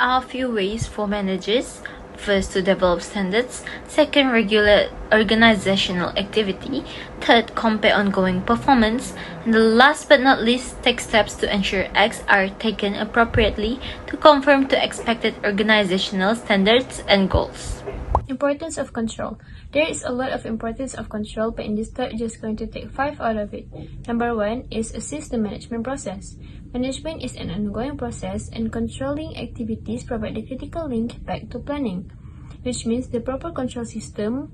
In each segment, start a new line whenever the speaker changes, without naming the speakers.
are a few ways for managers. First, to develop standards. Second, regulate organizational activity. Third, compare ongoing performance. And the last but not least, take steps to ensure acts are taken appropriately to conform to expected organizational standards and goals.
Importance of control. There is a lot of importance of control, but in this talk, just going to take 5 out of it. Number 1 is assist the management process. Management is an ongoing process, and controlling activities provide the critical link back to planning, which means the proper control system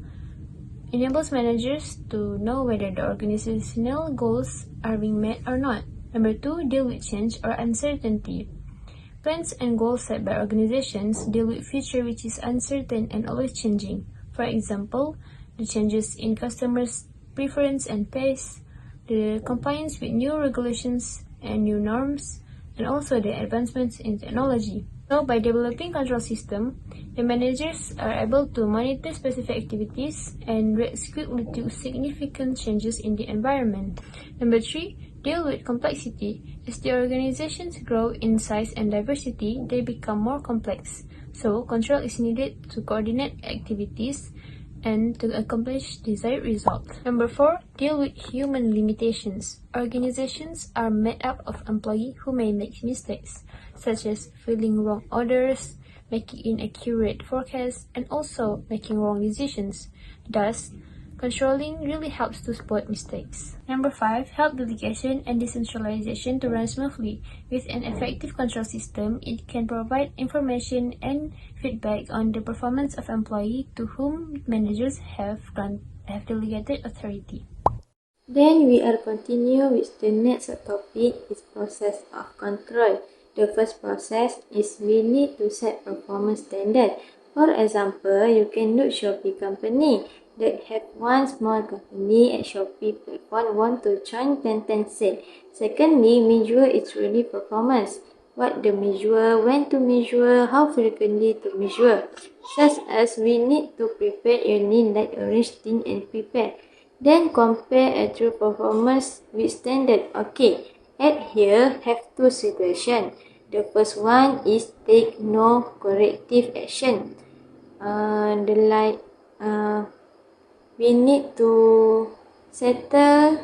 enables managers to know whether the organizational goals are being met or not. Number 2, deal with change or uncertainty. Plans and goals set by organizations deal with future which is uncertain and always changing. For example, the changes in customers' preference and pace, the compliance with new regulations and new norms, and also the advancements in technology. So, by developing control system, the managers are able to monitor specific activities and react quickly to significant changes in the environment. Number 3, deal with complexity. As the organizations grow in size and diversity, they become more complex. So, control is needed to coordinate activities and to accomplish desired results. Number 4, deal with human limitations. Organizations are made up of employees who may make mistakes, such as filling wrong orders, making inaccurate forecasts, and also making wrong decisions. Thus, controlling really helps to spot mistakes. Number 5, help delegation and decentralization to run smoothly. With an effective control system, it can provide information and feedback on the performance of employees to whom managers have delegated authority.
Then we are continue with the next topic is process of control. The first process is we need to set performance standard. For example, you can look Shopee company that have one small company at Shopee platform want to join 10/10 sale. Secondly, measure its really performance. What the measure, when to measure, how frequently to measure. Such as we need to prepare unit like arrange, thin and prepare. Then compare actual performance with standard. Okay, at here have two situations. The first one is take no corrective action. We need to settle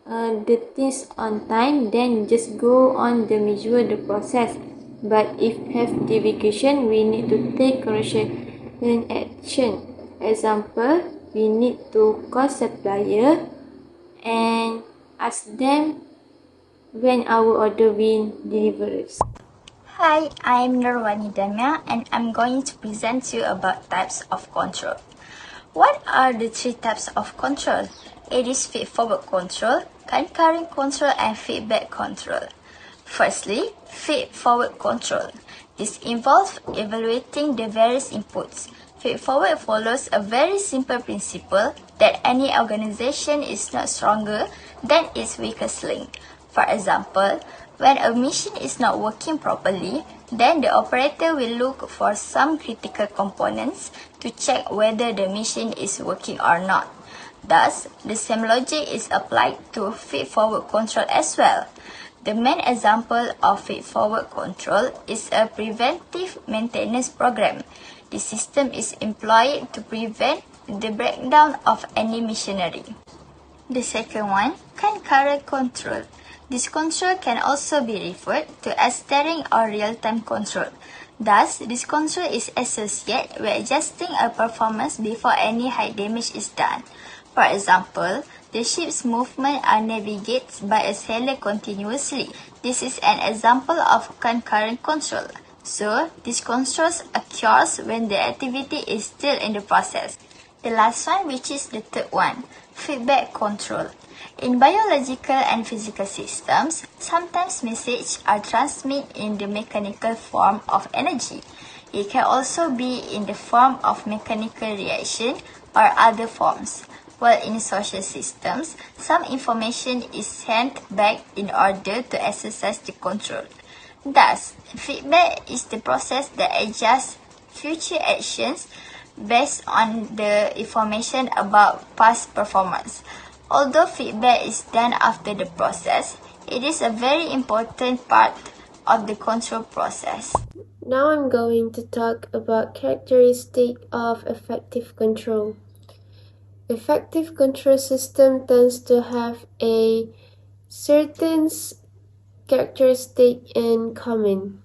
the things on time, then just go on the measure the process. But if have deviation, we need to take correction action. Example, we need to call supplier and ask them when our order will delivered.
Hi, I'm Nurwani Damia and I'm going to present to you about types of control. What are the 3 types of control? It is feed-forward control, concurrent control, and feedback control. Firstly, feed-forward control. This involves evaluating the various inputs. Feed-forward follows a very simple principle that any organization is not stronger than its weakest link. For example, when a machine is not working properly, then the operator will look for some critical components to check whether the machine is working or not. Thus, the same logic is applied to feed-forward control as well. The main example of feed-forward control is a preventive maintenance program. The system is employed to prevent the breakdown of any machinery. The second one, concurrent control. This control can also be referred to as steering or real-time control. Thus, this control is associated with adjusting a performance before any high damage is done. For example, the ship's movement are navigated by a sailor continuously. This is an example of concurrent control. So, this control occurs when the activity is still in the process. The last one, which is the third one, feedback control. In biological and physical systems, sometimes messages are transmitted in the mechanical form of energy. It can also be in the form of mechanical reaction or other forms. While in social systems, some information is sent back in order to exercise the control. Thus, feedback is the process that adjusts future actions based on the information about past performance. Although feedback is done after the process, it is a very important part of the control process.
Now I'm going to talk about characteristics of effective control. Effective control system tends to have a certain characteristic in common.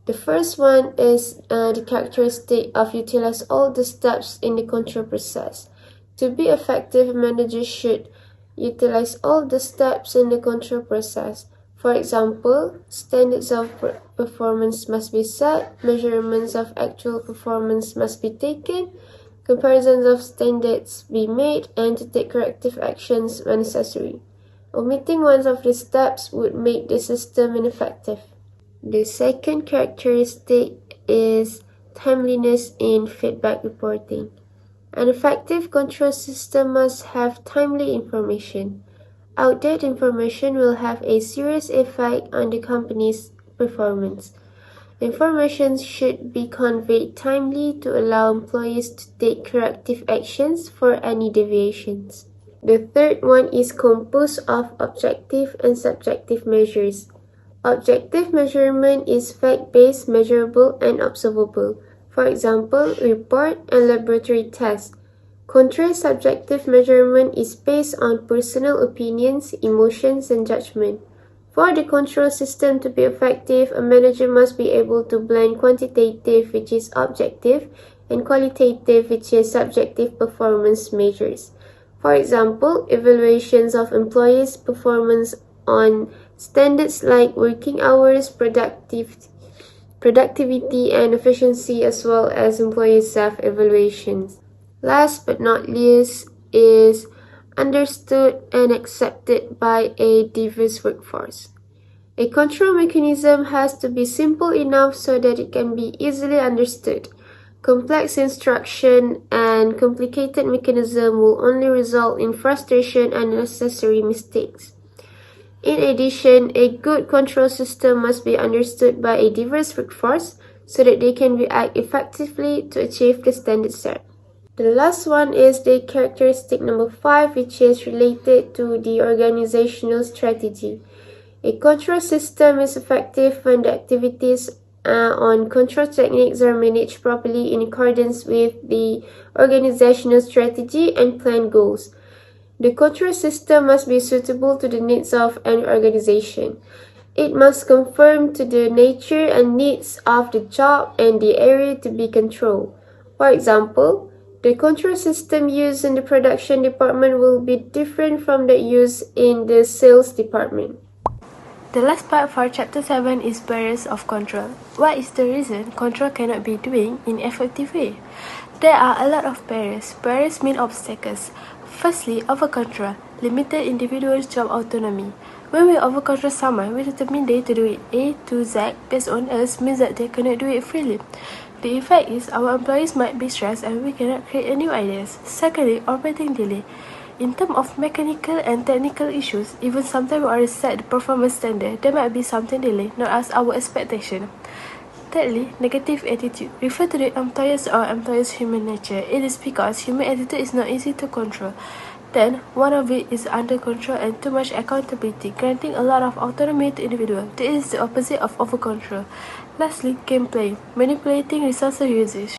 The first one is the characteristic of utilize all the steps in the control process. To be effective, managers should utilize all the steps in the control process. For example, standards of performance must be set, measurements of actual performance must be taken, comparisons of standards be made, and to take corrective actions when necessary. Omitting one of the steps would make the system ineffective. The second characteristic is timeliness in feedback reporting. An effective control system must have timely information. Outdated information will have a serious effect on the company's performance. Information should be conveyed timely to allow employees to take corrective actions for any deviations. The third one is composed of objective and subjective measures. Objective measurement is fact-based, measurable, and observable. For example, report and laboratory tests. Contrary subjective measurement is based on personal opinions, emotions, and judgment. For the control system to be effective, a manager must be able to blend quantitative, which is objective, and qualitative, which is subjective performance measures. For example, evaluations of employees' performance on standards like working hours, productivity, and efficiency, as well as employee self-evaluations. Last but not least is understood and accepted by a diverse workforce. A control mechanism has to be simple enough so that it can be easily understood. Complex instruction and complicated mechanism will only result in frustration and unnecessary mistakes. In addition, a good control system must be understood by a diverse workforce so that they can react effectively to achieve the standard set. The last one is the characteristic number 5, which is related to the organizational strategy. A control system is effective when the activities on control techniques are managed properly in accordance with the organizational strategy and planned goals. The control system must be suitable to the needs of an organization. It must conform to the nature and needs of the job and the area to be controlled. For example, the control system used in the production department will be different from that used in the sales department.
The last part for Chapter 7 is barriers of control. What is the reason control cannot be doing in an effective way? There are a lot of barriers. Barriers mean obstacles. Firstly, over-control, limited individuals' job autonomy. When we over-control someone, we determine they to do it A to Z based on us means that they cannot do it freely. The effect is our employees might be stressed and we cannot create new ideas. Secondly, operating delay. In terms of mechanical and technical issues, even sometimes we already set the performance standard, there might be something delayed, not as our expectation. Thirdly, negative attitude. Refer to the employers or employers' human nature. It is because human attitude is not easy to control. Then, one of it is under control and too much accountability, granting a lot of autonomy to individuals. This is the opposite of over-control. Lastly, gameplay. Manipulating resource usage.